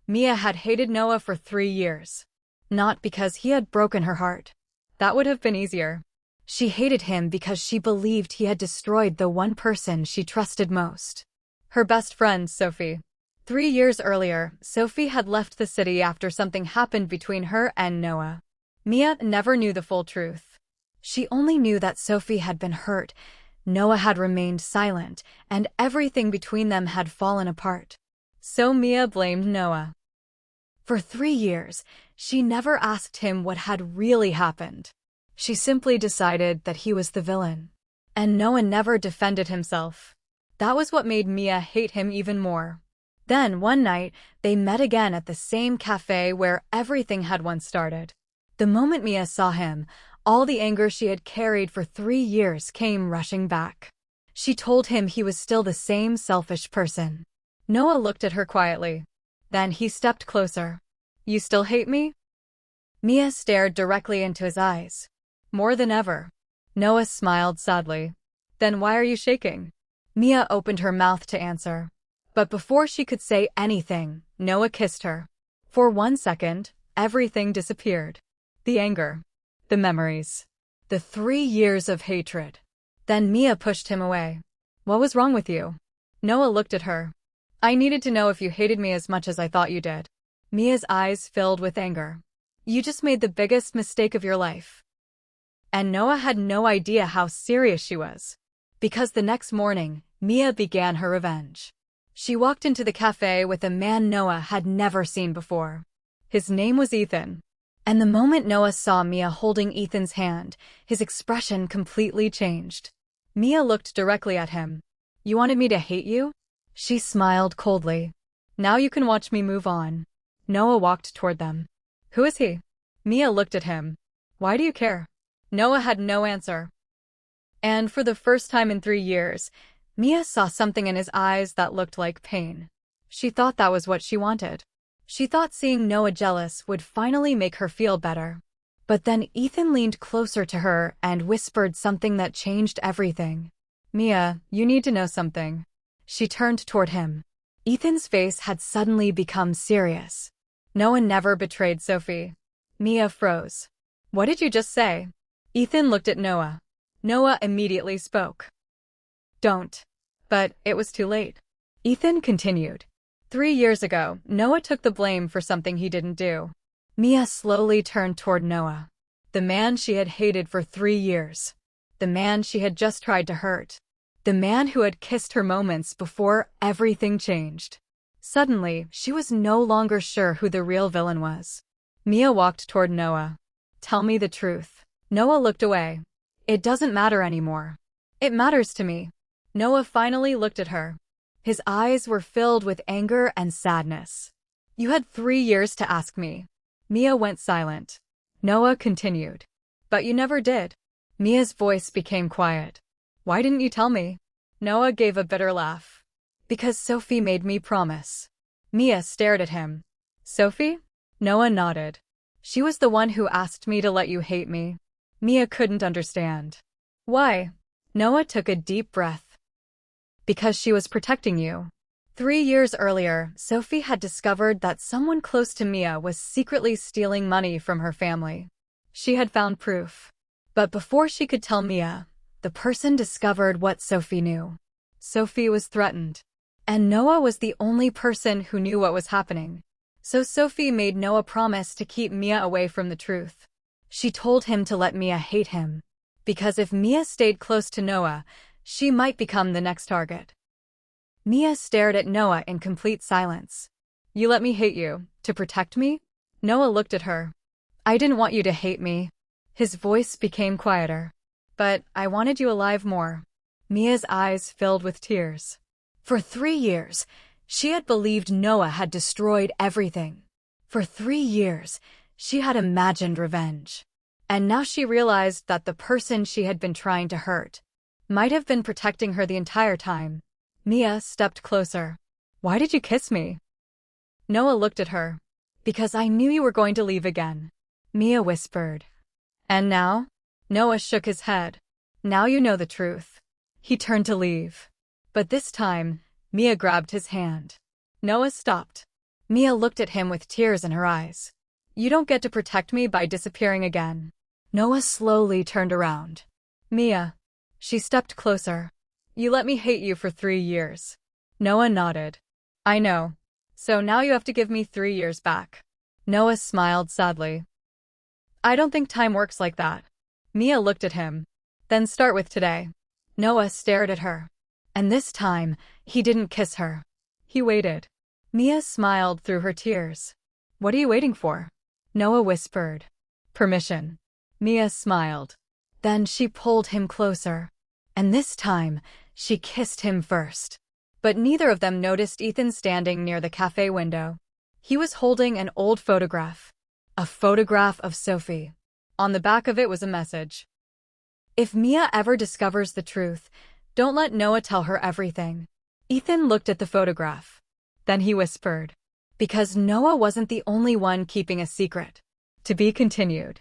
Mia had hated Noah for 3 years. Not because he had broken her heart. That would have been easier. She hated him because she believed he had destroyed the one person she trusted most. Her best friend, Sophie. 3 years earlier, Sophie had left the city after something happened between her and Noah. Mia never knew the full truth. She only knew that Sophie had been hurt, Noah had remained silent, and everything between them had fallen apart. So Mia blamed Noah. For 3 years, she never asked him what had really happened. She simply decided that he was the villain. And Noah never defended himself. That was what made Mia hate him even more. Then, one night, they met again at the same cafe where everything had once started. The moment Mia saw him, all the anger she had carried for 3 years came rushing back. She told him he was still the same selfish person. Noah looked at her quietly. Then he stepped closer. "You still hate me?" Mia stared directly into his eyes. "More than ever." Noah smiled sadly. "Then why are you shaking?" Mia opened her mouth to answer. But before she could say anything, Noah kissed her. For 1 second, everything disappeared. The anger. The memories. The 3 years of hatred. Then Mia pushed him away. "What was wrong with you?" Noah looked at her. "I needed to know if you hated me as much as I thought you did." Mia's eyes filled with anger. "You just made the biggest mistake of your life." And Noah had no idea how serious she was. Because the next morning, Mia began her revenge. She walked into the cafe with a man Noah had never seen before. His name was Ethan. And the moment Noah saw Mia holding Ethan's hand, his expression completely changed. Mia looked directly at him. "You wanted me to hate you?" She smiled coldly. "Now you can watch me move on." Noah walked toward them. "Who is he?" Mia looked at him. "Why do you care?" Noah had no answer. And for the first time in 3 years, Mia saw something in his eyes that looked like pain. She thought that was what she wanted. She thought seeing Noah jealous would finally make her feel better. But then Ethan leaned closer to her and whispered something that changed everything. "Mia, you need to know something." She turned toward him. Ethan's face had suddenly become serious. Noah never betrayed Sophie. Mia froze. "What did you just say?" Ethan looked at Noah. Noah immediately spoke. "Don't." But it was too late. Ethan continued. 3 years ago, Noah took the blame for something he didn't do. Mia slowly turned toward Noah. The man she had hated for 3 years. The man she had just tried to hurt. The man who had kissed her moments before everything changed. Suddenly, she was no longer sure who the real villain was. Mia walked toward Noah. "Tell me the truth." Noah looked away. "It doesn't matter anymore." "It matters to me." Noah finally looked at her. His eyes were filled with anger and sadness. "You had 3 years to ask me." Mia went silent. Noah continued. "But you never did." Mia's voice became quiet. "Why didn't you tell me?" Noah gave a bitter laugh. "Because Sophie made me promise." Mia stared at him. "Sophie?" Noah nodded. "She was the one who asked me to let you hate me." Mia couldn't understand. "Why?" Noah took a deep breath. "Because she was protecting you." 3 years earlier, Sophie had discovered that someone close to Mia was secretly stealing money from her family. She had found proof. But before she could tell Mia, the person discovered what Sophie knew. Sophie was threatened. And Noah was the only person who knew what was happening. So Sophie made Noah promise to keep Mia away from the truth. She told him to let Mia hate him. Because if Mia stayed close to Noah, she might become the next target. Mia stared at Noah in complete silence. "You let me hate you, to protect me?" Noah looked at her. "I didn't want you to hate me." His voice became quieter. "But I wanted you alive more." Mia's eyes filled with tears. For 3 years, she had believed Noah had destroyed everything. For 3 years, she had imagined revenge. And now she realized that the person she had been trying to hurt might have been protecting her the entire time. Mia stepped closer. "Why did you kiss me?" Noah looked at her. "Because I knew you were going to leave again." Mia whispered. "And now?" Noah shook his head. "Now you know the truth." He turned to leave. But this time, Mia grabbed his hand. Noah stopped. Mia looked at him with tears in her eyes. You don't get to protect me by disappearing again. Noah slowly turned around. Mia. She stepped closer. You let me hate you for 3 years. Noah nodded. I know. So now you have to give me 3 years back. Noah smiled sadly. I don't think time works like that. Mia looked at him. Then start with today. Noah stared at her. And this time, he didn't kiss her. He waited. Mia smiled through her tears. What are you waiting for? Noah whispered. Permission. Mia smiled. Then she pulled him closer. And this time, she kissed him first. But neither of them noticed Ethan standing near the cafe window. He was holding an old photograph. A photograph of Sophie. On the back of it was a message. If Mia ever discovers the truth, don't let Noah tell her everything. Ethan looked at the photograph. Then he whispered. Because Noah wasn't the only one keeping a secret. To be continued.